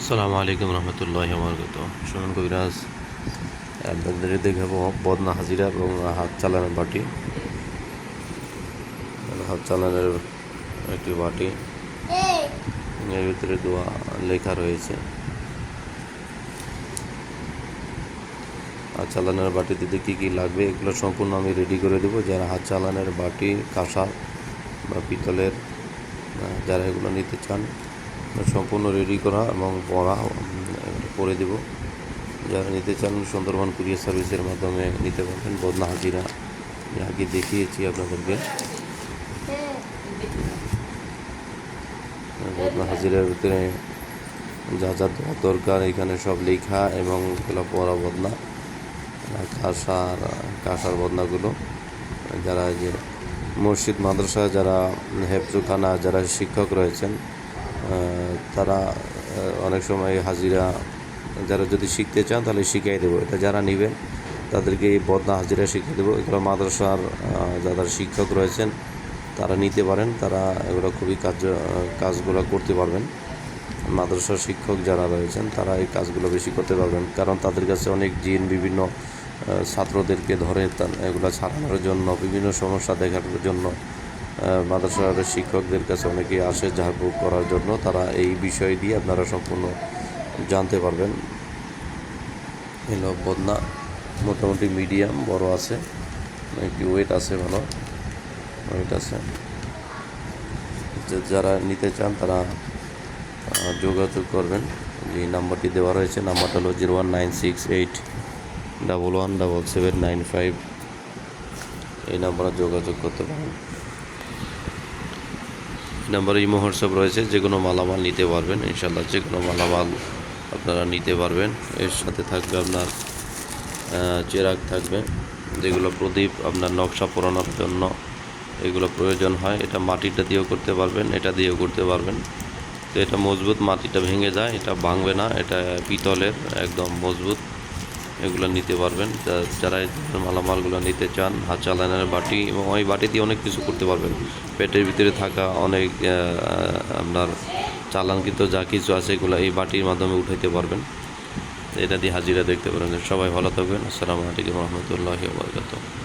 আসসালামু আলাইকুম রহমতুল্লাহি ওয়া বারাকাতুহু। শুনুন কবিরাজ, আপনাদের দেখাবো বদনা হাজিরা এবং হাত চালানোর বাটি। হাত চালানোর একটি বাটি, এর ভিতরে দোয়া লেখা রয়েছে। হাত চালানোর বাটিতে কী কী লাগবে এগুলো সম্পূর্ণ আমি রেডি করে দেবো। যারা হাত চালানোর বাটি, কাঁসা বা পিতলের, যারা এগুলো নিতে চান সম্পূর্ণ রেডি করা এবং পড়া করে দেব। যারা নিতে চান সুন্দরবন কুরিয়ার সার্ভিসের মাধ্যমে নিতে পারবেন। বদনা হাজিরা আগে দেখিয়েছি আপনাদেরকে। বদনা হাজিরার ভিতরে যা যা দরকার এখানে সব লেখা এবং এগুলো পড়া বদনা, কাঁসার বদনাগুলো। যারা যে মসজিদ মাদ্রাসা, যারা হেফজুখানা, যারা শিক্ষক রয়েছেন তারা অনেক সময় হাজিরা, যারা যদি শিখতে চান তাহলে শিখিয়ে দেবো। এটা যারা নেবেন তাদেরকে এই বদনা হাজিরা শিখিয়ে দেবো। এগুলো মাদ্রাসার যারা শিক্ষক রয়েছেন তারা নিতে পারেন, তারা এগুলো খুবই কাজগুলো করতে পারবেন। মাদ্রাসার শিক্ষক যারা রয়েছেন তারা এই কাজগুলো বেশি করতে পারবেন, কারণ তাদের কাছে অনেক জিন বিভিন্ন ছাত্রদেরকে ধরে এগুলো ছাড়ানোর জন্য, বিভিন্ন সমস্যা দেখার জন্য মাদ্রাসার শিক্ষকদের কাছে অনেকেই আসে ঝাড়ফুঁক করার জন্য। তারা এই বিষয় দিয়ে আপনারা সম্পূর্ণ জানতে পারবেন। এগুলো বদনা মোটামুটি মিডিয়াম বড় আছে, একটি ওয়েট আছে, ভালো ওয়েট আছে। যারা নিতে চান তারা যোগাযোগ করবেন। যে নাম্বারটি দেওয়া রয়েছে, নাম্বারটা হলো 01968117795। এই নাম্বারে যোগাযোগ করতে পারেন। এই নাম্বারে ইমো হোয়াটসঅ্যাপ রয়েছে, যে কোনো মালামাল নিতে পারবেন ইনশাল্লাহ। যে কোনো মালামাল আপনারা নিতে পারবেন। এর সাথে থাকবে আপনার চেরাগ থাকবে, যেগুলো প্রদীপ আপনার নকশা পরানোর জন্য এগুলো প্রয়োজন হয়। এটা মাটিটা দিয়েও করতে পারবেন, এটা দিয়েও করতে পারবেন। তো এটা মজবুত, মাটিটা ভেঙে যায়, এটা ভাঙবে না, এটা পিতলের একদম মজবুত। এগুলো নিতে পারবেন যারা এই মালামালগুলো নিতে চান। হাত চালানোর বাটি, এবং ওই বাটি দিয়ে অনেক কিছু করতে পারবেন। পেটের ভিতরে থাকা অনেক আপনার চালানকৃত যা কিছু আছে এগুলো এই বাটির মাধ্যমে উঠাইতে পারবেন। এটা দিয়ে হাজিরা দেখতে পারেন। সবাই ভালো থাকবেন। আসসালামু আলাইকুম রহমতুল্লাহি ওয়া বারাকাতুহু।